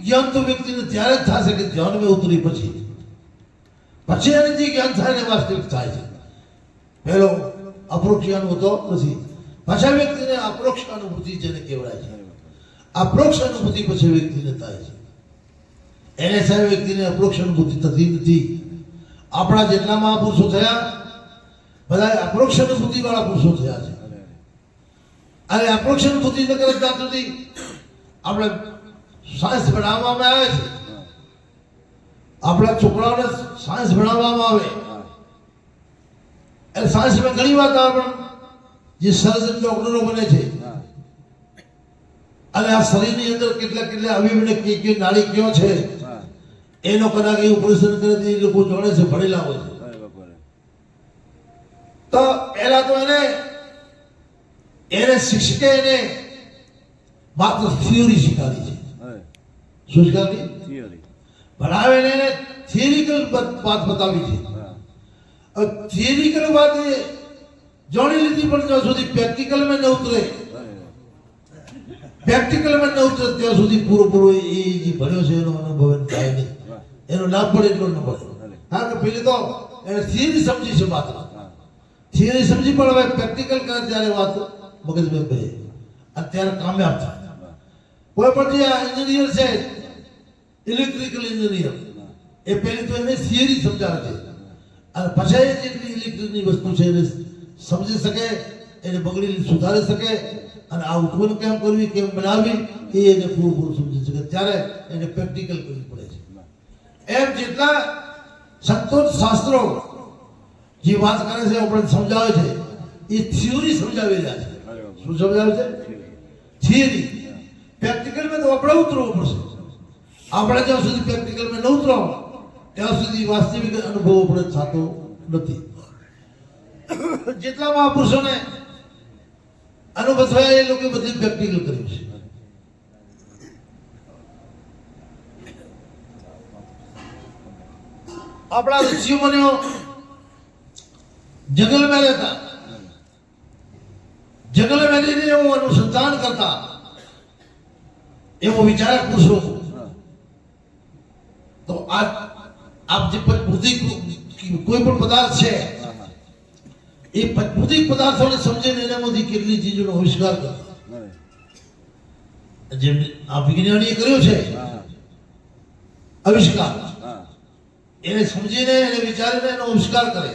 જ્ઞાન તો વ્યક્તિને ત્યારે જ થશે કે ધ્યાનમાં ઉતરી પછી એને જે જ્ઞાન થાય ને વાસ્તવિક થાય છે. પહેલો અપરોક્ષ જ્ઞાન હોતો નથી. પાછા વ્યક્તિને અપરોક્ષ અનુભૂતિ જેને કહેવાય છે. અપરોક્ષ અનુભૂતિ પછી વ્યક્તિને થાય છે. એને સાહેબ વ્યક્તિને અપરોક્ષ અનુભૂતિ થતી નથી. આપણા જેટલા મહાપુરુષો થયા બધા અપરોક્ષ અનુભૂતિ વાળા પુરુષો થયા છે. અને અપરોક્ષ અનુભૂતિ ન કરે ત્યાં સુધી આપણે સાયન્સ ભણાવવામાં આવે છે. આપણા છોકરાઓને સાયન્સ ભણાવવામાં આવે એટલે સાયન્સમાં ઘણી વાત આવે પણ જે સર્જન ડોક્ટરો બને છે અને આ શરીરની અંદર કેટલા અવયવને કઈ નાડી ક્યાં છે એનો કદાચ એ ઓપરેશન કરે એ લોકો જાણે છે, ભણેલા હોય છે. તો પહેલા તો એને શિક્ષકે એને માત્ર થિયરી શીખવાડી છે. શું શીખવાડી? થિયરી ભણાવે ને એને થિયરિકલ વાત બતાવી છે. થિયરિકલ વાત એ જાણી લીધી પણ જ્યાં સુધી પ્રેક્ટિકલમાં ન ઉતરે ત્યાં સુધી પૂરો એ જે ભણ્યો છે એનો અનુભવ થાય નહીં, એનો લાભ પડે એટલો ન પડે. કારણ કે પેલી તો એને થિયરી સમજી છે, માત્ર થિયરી સમજી પણ હવે પ્રેક્ટિકલ કરે ત્યારે વાત મગજમાં બે અત્યારે કામયાબ થાય. કોઈ પણ જે એન્જિનિયર છે ઇલેક્ટ્રિકલ એન્જિનિયર એ પહેલી તો એને થિયરી સમજાવે છે અને પછી જેટલી ઇલેક્ટ્રિકની વસ્તુ છે એને સમજી શકે, એને બગડેલી સુધારી શકે અને આ ઉત્પન્ન કેમ કરવી, કેમ બનાવવી એ એને પૂરું સમજી શકે. ત્યારે એને પ્રેક્ટિકલ કરવી પડે છે. એમ જેટલા સંતો શાસ્ત્રો જે વાત કરે છે આપણે સમજાવે છે એ થિયરી સમજાવી રહ્યા છે. શું સમજાવે છે? થિયરી. પ્રેક્ટિકલમાં તો આપણે ઉતરવું પડશે. આપણે જ્યાં સુધી પ્રેક્ટિકલમાં ન ઉતરો ત્યાં સુધી વાસ્તવિક અનુભવ આપણે થતો નથી. જેટલા મહાપુરુષોને અનુભવ થયા એ લોકો બધી પ્રેક્ટિકલ કર્યું છે. આપણા ઋષિ મુનિઓ જંગલમાં રહેતા, જંગલમાં રહીને એવું અનુસંધાન કરતા, એવો વિચારક પુરુષો. તો આપ જે પંચભૂતિક કોઈ પણ પદાર્થ છે એ પંચભૂતિક પદાર્થોને સમજીને એનામાંથી કેટલી ચીજોનો આવિષ્કાર કરતા. જેમ આ વિજ્ઞાનીએ કર્યો છે આવિષ્કાર, એને સમજીને એને વિચારીને એનો આવિષ્કાર કરે.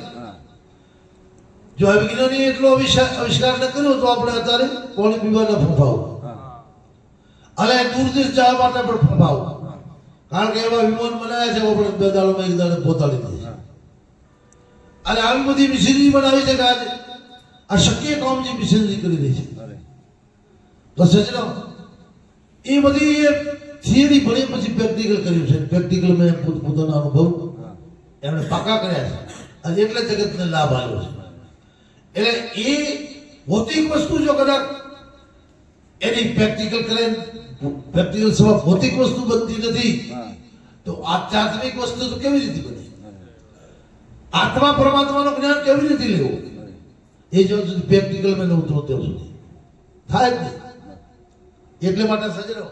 જો આ વિજ્ઞાનીએ એટલો આવિષ્કાર ન કર્યો તો આપણે અત્યારે પાણી પીવાના ફંફાઓ અને દૂર દેશ જવા માટે પણ ફંફાઓ, કારણ કે એવા વિમાન બનાવ્યા છે આપણે 2 દાડામાં 1 દાડે પહોંચાડી દે. અને આવી બધી મશીનરી બનાવી છે કે આજે અશક્ય કામ જે મશીનરી કરી રહી છે. તો સજનો એ બધી થિયરી ભણી પછી પ્રેક્ટિકલ કર્યું છે. પ્રેક્ટિકલ મેં પોતાના અનુભવ એમણે પાકા કર્યા છે અને એટલે જગતને લાભ આવ્યો છે. એટલે એ ભૌતિક વસ્તુ જો કદાચ એની પ્રેક્ટિકલ કરે, પ્રેક્ટિકલ સિવાય ભૌતિક વસ્તુ બનતી નથી, તો આધ્યાત્મિક વસ્તુ તો કેવી રીતે બને? આત્મા પરમાત્માનું જ્ઞાન કેવી રીતે લેવું? એ જો સુધી પ્રેક્ટિકલ મેં ન ઉતરો ત્યાં સુધી થાય જ નહીં. એટલે માટે સજનો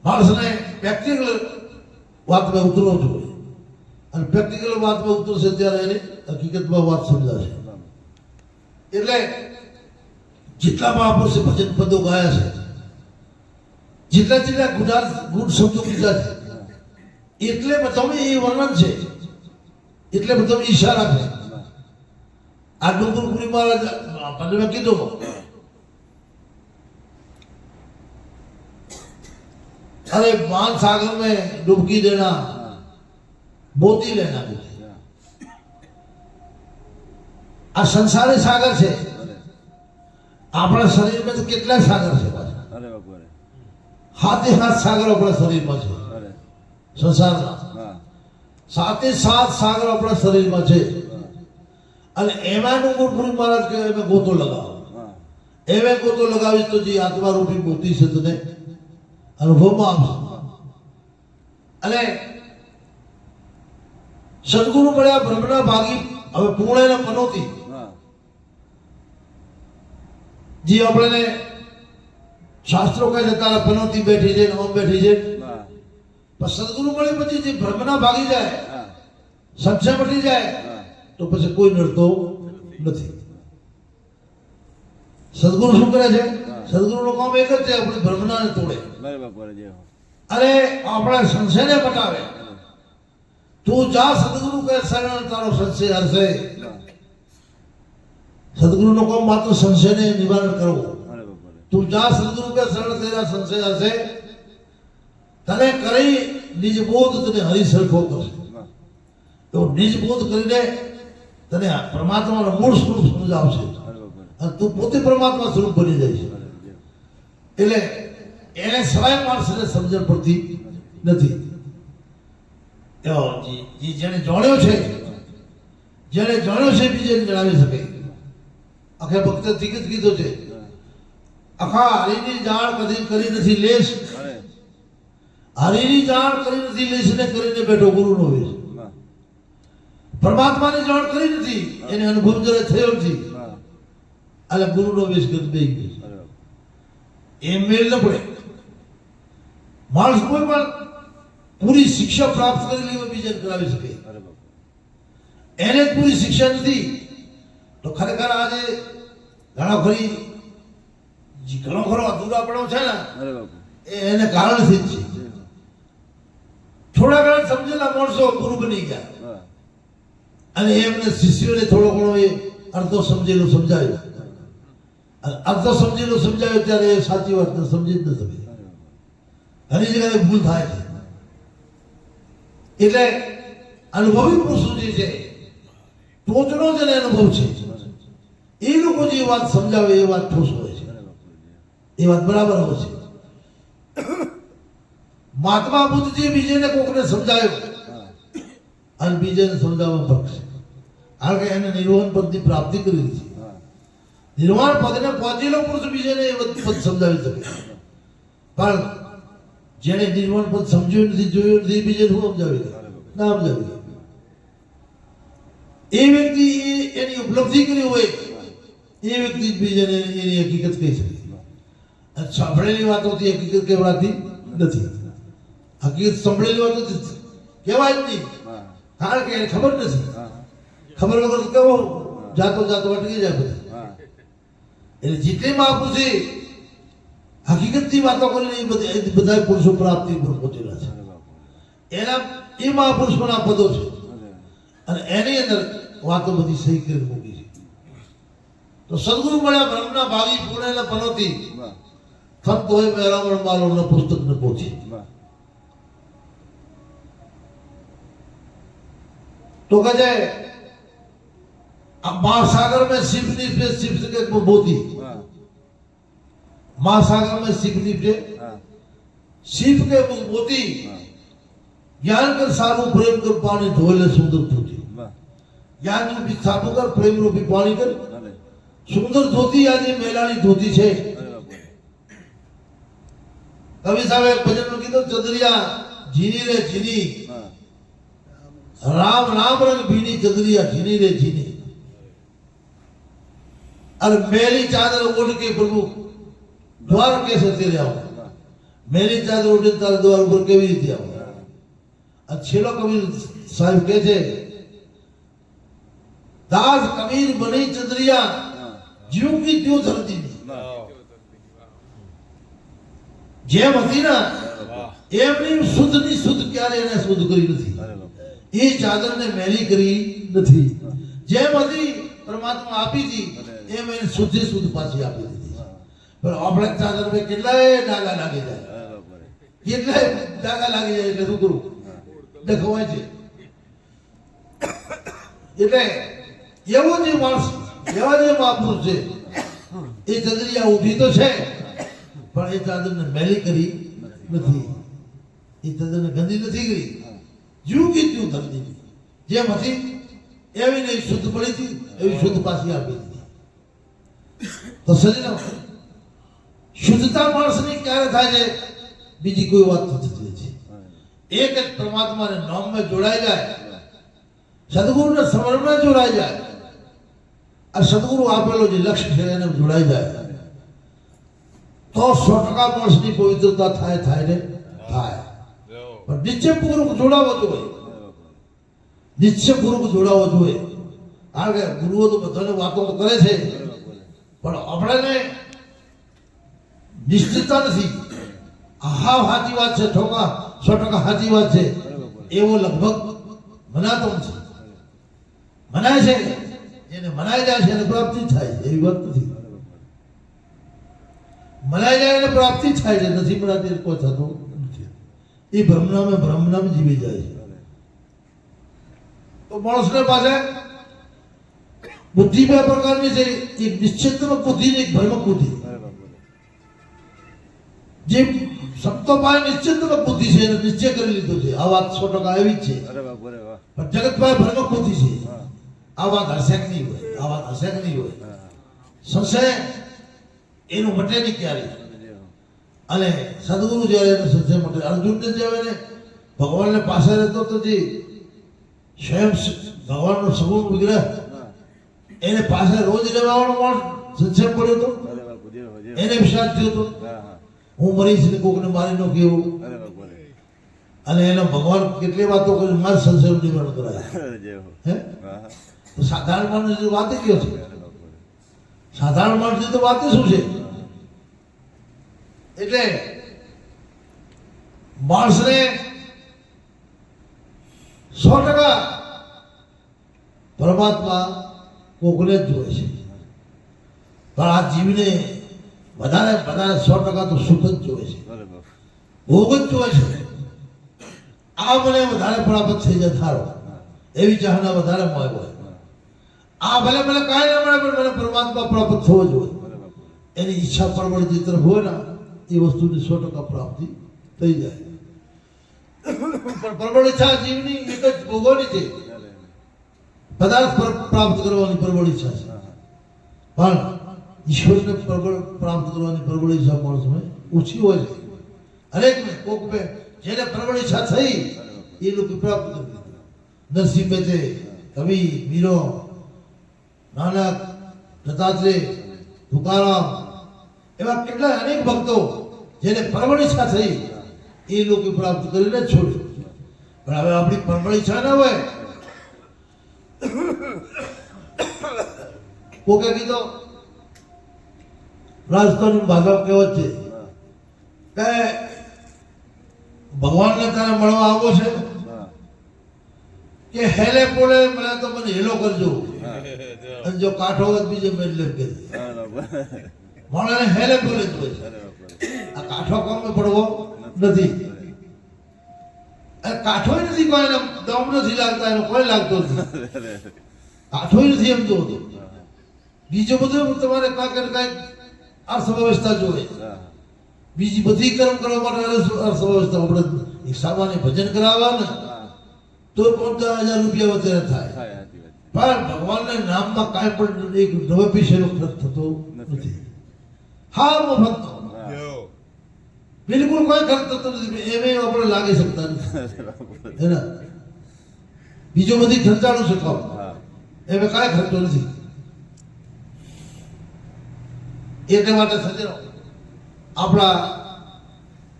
માણસને પ્રેક્ટિકલ વાતમાં ઉતરવો જોઈએ, અને પ્રેક્ટિકલ વાતમાં ઉતરશે ત્યારે એને હકીકતમાં વાત સમજાશે. એટલે જેટલા મહાપુરુષે ભજન પદો ગાયા છે, જેટલા ગુણ શબ્દો કીધા છે, એટલે બધામાં એ વર્ણન છે, એટલે બધા ઈશારા છે. આ ડુંગરપુરી મહારાજ મેં કીધું अरे मान सागर में डुबकी देना, मोती लेना. આ સંસારી સાગર છે. આપણા શરીરમાં કેટલા સાગર છે? હાથે હાથ સાગર આપણા શરીરમાં છે. સંસારના 7 સાગર આપણા શરીરમાં છે. અને એમાંનું ગુરુપુરી મહારાજ કહે એમાં ગોતો લગાવો. એમાં ગોતો લગાવી તો જે આત્મા રૂપી મોતી છે તને અનુભવમાં આવશે. અને સદગુરુ મળ્યા બ્રહ્મના ભાગી. હવે પૂર્ણેના મનોથી જે આપણે શાસ્ત્રો કહે છે તારા પનોતી બેઠી છે, ઓમ બેઠી છે, પણ સદગુરુ મળે પછી જે બ્રહ્મના ભાગી જાય, સંશય મટી જાય, તો પછી કોઈ નડતો નથી. સદગુરુ શું કરે છે? સદગુરુનું કામ એક જ છે, આપણે બ્રહ્મનાને તોડે અને આપણા સંશયને મટાવે. તું જા સદગુરુ કહે શરણ, તારો સંશય હરશે. સદગુરુનું કામ માત્ર સંશયને નિવારણ કરવું. તું જા સદગુરુ કહે શરણ, તેરા સંશય હરશે. તને કરી નિજ બોધ તને હરિસરખો કરશે. તો નિજ બોધ કરીને તને પરમાત્માનું મૂળ સ્વરૂપ સમજાવશે અને તું પોતે પરમાત્મા સ્વરૂપ બની જઈશ. એટલે એને સવાય માણસને સમજણ પડતી નથી. જેને જાણ્યો છે, જેને જાણ્યો છે બીજાને જણાવી શકે. આખે ભક્ત ટિકિટ કીધો છે, આખા હરિની જાણ કદી કરી નથી લેશ, હરિની જાણ કરી નથી લેશ ને કરીને બેઠો ગુરુનો વેશ. પરમાત્માની જાણ કરી નથી, એને અનુભવ જયારે થયો નથી, એટલે ગુરુનો વેશ કરી બે એમ મેળ ન પડે. માણસ કોઈ પણ પૂરી શિક્ષા પ્રાપ્ત કરેલી હોય બીજાને કરાવી શકે, એને જ પૂરી શિક્ષા નથી. તો ખરેખર આજે ઘણો ખરો અધૂરાપણો છે ને, એને કારણથી જ છે. થોડા ઘણા સમજેલા માણસો ગુરુ બની ગયા અને એમને શિષ્યોને થોડો ઘણો એ અર્ધો સમજેલું સમજાયું. અર્ધો સમજેલું સમજાયું ત્યારે એ સાચી વાત સમજી જ ન શકે. ઘણી જગ્યાએ ભૂલ થાય છે. એટલે અનુભવી પુરુષો જે છે, ટોચનો જેને અનુભવ છે, એ લોકો જે વાત સમજાવે એ વાત ઠોસ હોય છે, એ વાત બરાબર હોય છે. મહાત્મા બુદ્ધ જે બીજાને કોકને સમજાયો અને બીજાને સમજાવવા ફરક છે. કારણ કે એને નિર્વાણ પદની પ્રાપ્તિ કરી હતી. નિર્વાણ પદને પહોંચેલો પુરુષ બીજાને એ પદ સમજાવી શકે, પણ જેને નિર્વાણ પદ સમજ્યું નથી, જોયું નથી, બીજાને શું સમજાવી ના સમજાવી. એ વ્યક્તિ એની ઉપલબ્ધિ કરી હોય એ વ્યક્તિ જ બીજાને એની હકીકત કહી શકે. અને સાંભળેલી વાતોથી હકીકત કહેવાતી નથી. હકીકત સાંભળેલી વાતોથી કહેવાય જ નહીં, હા કારણ કે એને ખબર નથી. હા ખબર વગર તો કેવો જાતો જાતો અટકી જાય બધા. હા એટલે જેટલી મહાપુરુષે હકીકતની વાતો કરીને એ બધા પુરુષો પ્રાપ્તિ પર પહોંચેલા છે. અરે બાપુ એના એ મહાપુરુષોના પદો છે અરે અને એની અંદર વાતો બધી સહી કરી મૂકી છે. તો સદગુરુ મળ્યા બ્રહ્મના ભાવી પૂર્ણેલા પનોતી વાહ થત હોય મેરામણ માલો ન પુસ્તક ન પોથી. વાહ तो कहते अब महासागर में शिव निपटे शिव के मोती, વાહ महासागर में शिव निपटे હા शिव के मोती, હા ज्ञान कर साबु प्रेम कर पानी धोले सुंदर धोती. વાહ ज्ञान रूपी साबु कर प्रेम रूपी पानी कर અરે सुंदर धोती आज ये मेलानी धोती छे. અરે બાપુ कवि साहब एक भजन में कीधो चंद्रिया झीनी रे झीनी હા राम राम रंग भीनी चंद्रिया झीनी रे झीनी. अरे मेली चादर ओढ़ के प्रभु द्वार कैसे तेरे आओ. વાહ मेरी चादर ओढ़े तारे द्वार पर केवी रीते आओ. और छेलो कबीर साहब कहते दास कबीर बनी चंद्रिया હા जीव की त्यों धरती नहीं. વાહ જેમ હતી ને એમની શુદ્ધ ની શુદ્ધ ક્યારે એને શુદ્ધ કરી નથી. અરે બાપુ એ ચાદરને મેલી કરી નથી. જેમ હતી પરમાત્મા આપી હતી એમ એને શુદ્ધ શુદ્ધ પાછી આપી દીધી. પણ આપણે ચાદર પર કેટલાય ડાઘા લાગી જાય, અરે બાપુ કેટલાય ડાઘા લાગી જાય એટલે શું કરું દેખવાય છે. એટલે એવો જે માણસ એવા જે મહાપુરુષ છે એ ચંદ્રિયા ઊભી તો છે પણ એ ચાદરને મેલી કરી નથી, એ ચાદરને ગંદી નથી કરી. જીવ કીધું ધરતી જેમ હતી એવી નહીં શુદ્ધ પડી હતી એવી શુદ્ધ પાછી આપી દીધી. તો સજનો શુદ્ધતા માણસની ક્યારે થાય છે બીજી કોઈ વાત નથી થતી છે. એક જ પરમાત્માને નામમાં જોડાઈ જાય, સદગુરુને સમર્પણમાં જોડાઈ જાય, આ સદગુરુ આપેલો જે લક્ષ્ય છે એને જોડાઈ જાય તો 100% માણસની પવિત્રતા થાય ને થાય. પણ નિશ્ચયપૂર્વક જોડાવો જોઈએ, નિશ્ચયપૂર્વક જોડાવો જોઈએ. કારણ કે ગુરુઓ તો બધાને વાતો તો કરે છે પણ આપણને નિશ્ચિતતા નથી. હા સાચી વાત છે, 100% સાચી વાત છે એવો લગભગ મનાતો નથી. મનાય છે એને મનાઈ જાય છે એને પ્રાપ્તિ થાય છે એવી વાત નથી. મનાઈ જાય એને પ્રાપ્તિ થાય છે, નથી મનાતી એને કોઈ થતું નથી. એ ભ્રમનામે જીવી જાય છે. તો માણસને પાસે બુદ્ધિ બે પ્રકારની છે, એક નિશ્ચિતમક બુદ્ધિ ને એક ભ્રમક બુદ્ધિ. અરે બાપુ જે સંતો પાસે નિશ્ચિતમક બુદ્ધિ છે એને નિશ્ચય કરી લીધો છે આ વાત 100% એવી જ છે. અરે બાપુ અરે વાહ પણ જગત પાસે ભ્રમક બુદ્ધિ છે. હા આ વાત હશે કે નહીં હોય, આ વાત હશે કે નહીં હોય, હા સંશય એનું મટે નહીં ક્યારે. અરે દેવ અને સદગુરુ જ્યારે એનો સંશય મટે. અર્જુનને જે હવે ને ભગવાનને પાસે રહેતો તો જે સ્વયં ભગવાનનો સગુણ વિગ્રહ હા એને પાસે રોજ રહેવાનો માણસ સંશય પડ્યો હતો, અરે બાપુ દેવ દેવ એને વિશ્વાસ થયો હતો હા હા હું મરીશ ને કોકને મારી નો કેવું. અરે બાપુ અરે અને એનો ભગવાન કેટલી વાતો કરી મારા સંશયનું નિવારણ કરાય. અરે દેવ હે હા હા તો સાધારણ માણસની વાત કયો છે? અરે બાપુ અરે સાધારણ માણસની તો વાત શું છે? એટલે માણસને 100% પરમાત્મા કોકને જ જોવે છે. પણ આ જીવને વધારે 100% તો સુખ જ જોવે છે, અરે બાપુ ભોગ જ જોવે છે. આ મને વધારે પ્રાપ્ત થઈ જાય થારો એવી ચાહના વધારે મોય હોય. આ ભલે મને કાંઈ ના મળે પણ મને પરમાત્મા પ્રાપ્ત થવો જોઈએ અરે બાપુ એની ઈચ્છા પ્રબળજી તરફ હોય ને એ વસ્તુની 100% પ્રાપ્તિ થઈ જાય. પણ પ્રબળ ઈચ્છા જીવની એક જ ભોગવવાની છે, અરે પદાર્થ પ્રાપ્ત કરવાની પ્રબળ ઈચ્છા છે. હા હા પણ ઈશ્વરને પ્રબળ પ્રાપ્ત કરવાની પ્રબળ ઈચ્છા માણસમાં ઓછી હોય છે. હરેક ને કોક જેને પ્રબળ ઈચ્છા થઈ એ લોકો પ્રાપ્ત કરી દીધું. નરસિંહ મહેતે કવિ વીરો નાનક દત્તાત્રેય તુકારામ એવા કેટલા અનેક ભક્તો જેને પરમણીચ્છા થઈ એ લોકો પ્રાપ્ત કરીને જ છોડ્યું. પણ હવે આપણી પરમણીચ્છા ના હોય. કોકે કીધો રાજસ્થાની ભાષા કહેવત છે કે ભગવાનને તારે મળવા આવો છે હા કે હેલે પોલે મને તો મને હેલો કરજો, અને જો કાઠો હોય તો બીજે મેં લેપ કરી બરાબર. માણસને હેલે પોલે જ હોય. અરે બાપરે. આ કાઠો કામે પડવો નથી. અને કાઠો નથી, કોઈને દમ નથી લાગતા, એનો કોઈ લાગતો નથી. અરે કાઠો નથી એમ જોતો. બીજું બધું તમારે કાંઈક ને કાંઈક અર્થવ્યવસ્થા જોઈએ. હા બીજી બધી કર્મ કરવા માટે અર્થવ્યવસ્થા આપણે એક સામાન્ય ભજન કરાવવા ને હા તો 50,000 રૂપિયા વધારે થાય. થાય સાચી વાત. પણ ભગવાનના નામમાં કાંઈ પણ એક નવો પૈસાનો ખર્ચ થતો નથી. હા મફતનો હા બિલકુલ કોઈ ખર્ચ થતો નથી. એમે આપણે લાગી શકતા નથી. અરે બાપરે. હે ને? બીજો બધી ખર્ચાળું છે કામ, હા એમાં કાંઈ ખર્ચો નથી. એટલા માટે સજ્જનો આપણા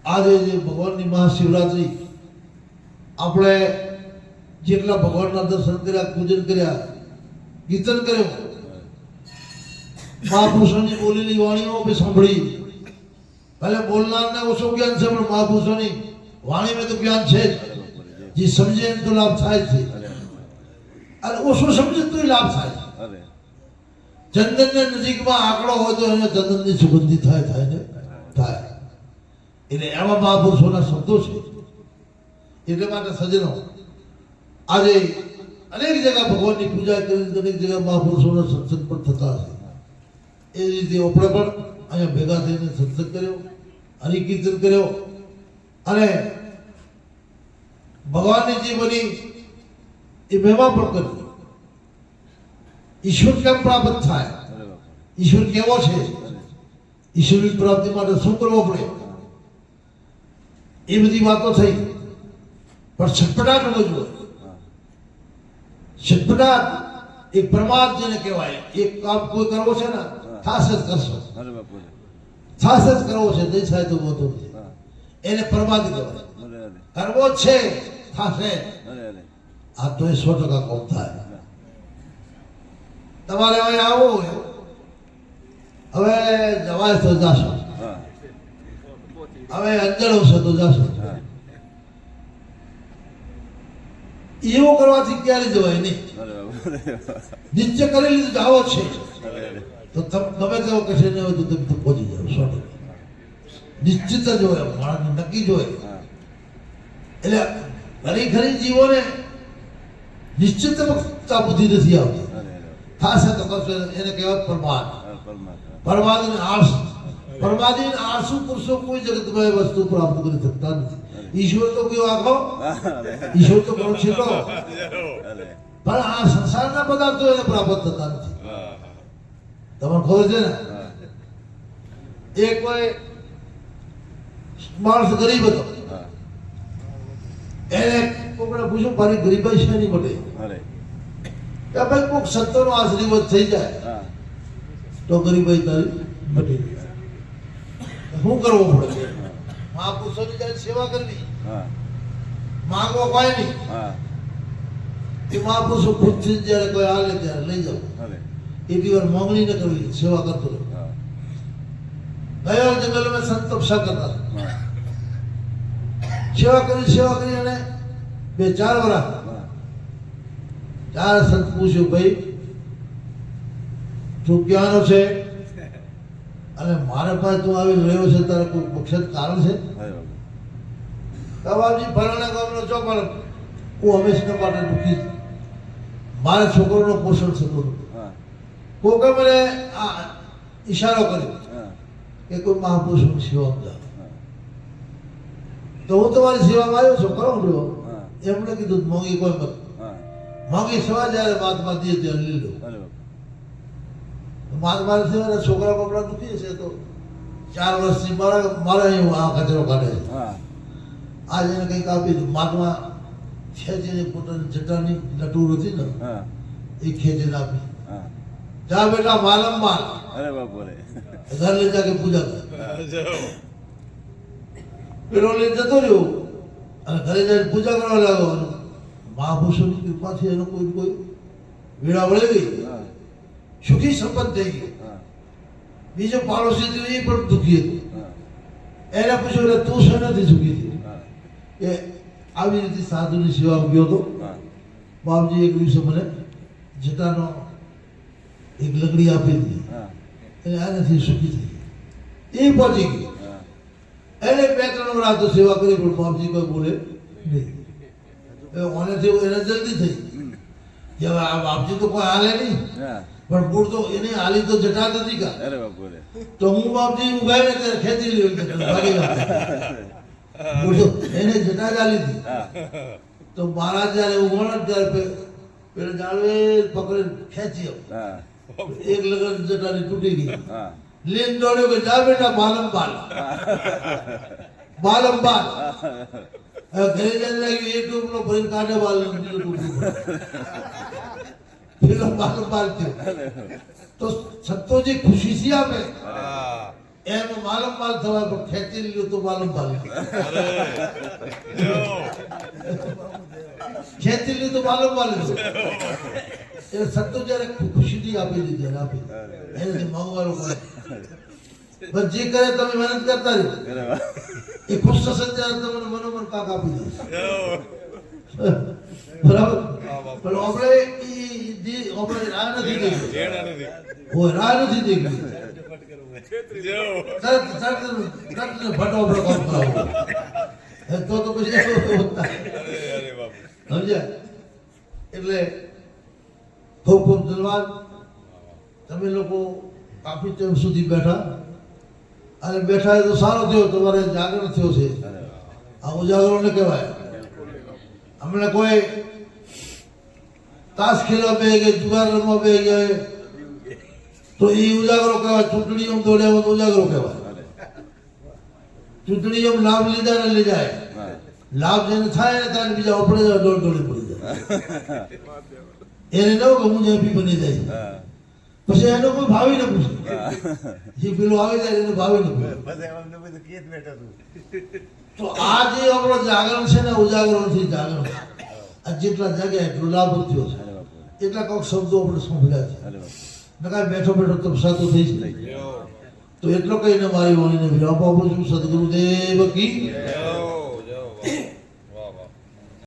આજે જે ભગવાનની મહાશિવરાત્રી, આપણે જેટલા ભગવાનના દર્શન કર્યા, પૂજન કર્યા, કીર્તન કર્યું, મહાપુરુષોની બોલેલી વાણીઓ બી સાંભળી. ભલે બોલનારને ઓછું જ્ઞાન છે, પણ મહાપુરુષોની વાણીમાં તો જ્ઞાન છે જ. અરે બાપરે. જે સમજે એને તો લાભ થાય જ છે, અરે અને ઓછું સમજે તોય લાભ થાય છે. અરે ચંદનની નજીકમાં આંકડો હોય તો એને ચંદનની સુગંધી થાય ને થાય. એટલે એવા મહાપુરુષોના શબ્દો છે. એટલે માટે સજ્જનો આજે અનેક જગ્યા ભગવાનની પૂજા કરી, અનેક જગ્યા મહાપુરુષોના સત્સંગ પણ થતા હશે. એ રીતે આપણે પણ અહીંયા ભેગા થઈને સત્સંગ કર્યો, હરિકીર્તન કર્યો, અને ભગવાનની જે બની એ મહેમા પણ કરી. ઈશ્વર કેમ પ્રાપ્ત થાય, અરે બાપરે. ઈશ્વર કેવો છે, અરે ઈશ્વરની પ્રાપ્તિ માટે શું કરવું પડે, એ બધી વાતો થઈ. પણ છટપટાટ હોવો જોઈએ. હા છટપટાટ એક પ્રમાદ જેને કહેવાય. એક કામ કોઈ કરવો છે ને થાસ જ કરશો, અરે બાપરે. થાસ જ કરવો છે, નહીં થાય તો હોતો નથી. હા એને પ્રમાદ કહેવાય. અરે અરે કરવો જ છે, થાશે. અરે અરે આ તો એ 100% કોમ થાય. તમારે હવે આવવું હોય, હવે જવાય તો જાશો, હા હવે અંજળ હશે તો જાશો. હા એવું કરવાથી ક્યારે જવાય નહીં. અરે બાપરે. નિશ્ચય કરી લીધું જાવો છે અરે અરે તો ગમે તેવો કશે નહીં હોય તો તમે તો પહોંચી જાઓ. 100%. નિશ્ચિત જ હોય, માણસને નક્કી જ હોય. હા એટલે ઘણી ખરી જીવોને નિશ્ચિત બુદ્ધિ નથી આવતી. અરે અરે થાશે તો કરશો, એને કહેવાય પ્રમાદ. અરે પરમાત્મા. પ્રમાદ અને આળસુ. પ્રમાદી અને આળસુ પુરુષો કોઈ જગતમાં એ વસ્તુ પ્રાપ્ત કરી શકતા નથી. ઈશ્વર તો કયો આખો, અરે ઈશ્વર તો ઘણો છેટો, અરે પણ આ સંસારના પદાર્થો એને પ્રાપ્ત થતા નથી. તમને ખબર છે ને, હા એક કોઈ માણસ ગરીબ હતો, હા એને કોકને પૂછ્યું મારી ગરીબાઈ શેની માટે, અરે કે ભાઈ કોઈક સંતોનો આશીર્વાદ થઈ જાય હા તો ગરીબાઈ તારી મટી જાય. શું કરવું પડે? મહાપુરુષોની જ્યારે સેવા કરવી, હા માંગવા કોઈ નહીં. હા એ મહાપુરુષો ખુદથી જ્યારે કોઈ હાલે ત્યારે લઈ જાવ. અરે એટલી વાર માંગણી ન કરવી, સેવા કરતો રહે. હા ગયા જંગલમાં સંત તપસ્યા કરતા હતા. હા સેવા કરી અને 2-4 વર્ષ હા ત્યારે સંત પૂછ્યું, ભાઈ તું ક્યાંનો છે અને મારા પાસે તું આવી રહ્યો છે, તારે કોઈ પક્ષત કારણ છે? અરે બાપરે. બાબાજી ફલાણા ગામનો છો, પણ હું હંમેશા માટે દુઃખી છું. મારા છોકરાનું પોષણ થતું નથી. હા કોકે મને આ ઈશારો કર્યો હા કે કોઈ મહાપુરુષોની સેવામાં જાઓ. હા તો હું તમારી સેવામાં આવ્યો છું, કરું રહ્યો. હા એમણે કીધું મોંઘી કોઈ મત, હા મોંઘી સેવા જ્યારે મહાત્મા દે ત્યારે લઈ લો. અરે બાપરે. મારા સેવાના છોકરા બાપડા દુખી છે, તો 4 વર્ષથી મારા અહીં આ કચરો કાઢે છે. હા આજે એને કંઈક આપી દીધું. મહાત્મા ખેંચીને પોતાની જટાની લટુર હતી ને હા એ ખેંચીને આપી હા જા બેટા માલમ માલ અરે બાપુ રે घर ले जाके पूजा कर પેલો લઈ જતો રહ્યો અને ઘરે જઈને પૂજા કરવા લાગ્યો અને મહાપુરુષોની કૃપાથી એનો કોઈ વીણા વળી ગઈ હા સુખી સંપન્ન થઈ ગયો હા બીજો પાડોશી હતો એ પણ દુઃખી હતો હા એને પૂછ્યું એટલે તું શેનાથી સુખી થયો હા એ આવી રીતે સાધુની સેવામાં ગયો હતો હા બાપજી એક દિવસે મને જટાનો એક લકડી આપી હતી હા એટલે આનાથી સુખી થઈ ગઈ એ પહોંચી ગઈ હા એને 2-3 વાર તો સેવા કરી પણ બાપજી કોઈ બોલે નહીં ઓનેથી એને જલ્દી થઈ કે હવે આ બાપજી તો કોઈ હાલે નહીં હા પણ મૂળ તો એને હાલી તો જટાત હતી કા અરે બાપુ રે તો હું બાપજી ઉગાઈને ત્યારે ખેંચી લ્યો ભાગી ગયો મૂળ તો એને જટા જ હાલી હતી હા તો મહારાજ જ્યારે ઉઘાડા ત્યારે પેલો જાળવે પકડીને ખેંચી હા એક લગન જટાની તૂટી ગઈ હા લેન દોડ્યો કે જા બેટા માલમ બાલ માલમ બાલ હવે ઘરે જઈને લાગ્યું એક ટોપલો ભરીને કાઢે બાલ ને બીજો તૂટી પેલો માલમ બાલ થયો તો સત્તો જે ખુશી આપે એમ માલમ બાલ થવા પણ ખેંચી લીધું તો માલમ બાલ ખેંચી લીધું તો માલમ બાલ એટલે સત્તો જયારે ખુશીથી આપી દીધી આપી એને માંગવાનો પડે બસ જે કરે તમે મહેનત કરતા રહો અરે વાહ એ ખુશ થશે ત્યારે તમને મનોમન કાક આપી દેશે બરાબર પણ આપણે આપણે રાહ નથી દેખી હોય રાહ નથી દેખી તરત ફટો આપણે કામ કરાવો તો પછી એવું થાય સમજ્યા એટલે ખૂબ ખૂબ ધન્યવાદ તમે લોકો કાફી ટાઈમ સુધી બેઠા અને બેઠા એ તો સારો થયો તમારે જાગરણ થયો છે આ ઉજાગરો ને કહેવાય હમણાં કોઈ તાશ ખેલવા બે ગયા જુગાર રમવા બે ગયા તો એ ઉજાગરો કહેવાય ચૂંટણીઓ દોડ્યા તો ઉજાગરો કહેવાય ચૂંટણીઓ લાભ લીધા ને લઈ જાય હા લાભ જેને થાય ને ત્યારે બીજા ઉપડે જાય દોડી પડી જાય એને ન કે હું એમપી બની જાય હા પછી એનો કોઈ ભાવી ન પૂછે જે પેલો આવી જાય એને ભાવી ન પૂછે તો આ જે આપણો જાગરણ છે ને ઉજાગરણથી જાગરણ આ જેટલા જગ્યા એટલો લાભ થયો છે અરે બાપુ રે એટલા કોઈક શબ્દો આપણે સાંભળ્યા છે અરે બાપુ નકા બેઠો બેઠો તપસાતો થઈ છે તો એટલો કહીને મારી વાણીને વિરામ આપું છું સદગુરુદેવ કી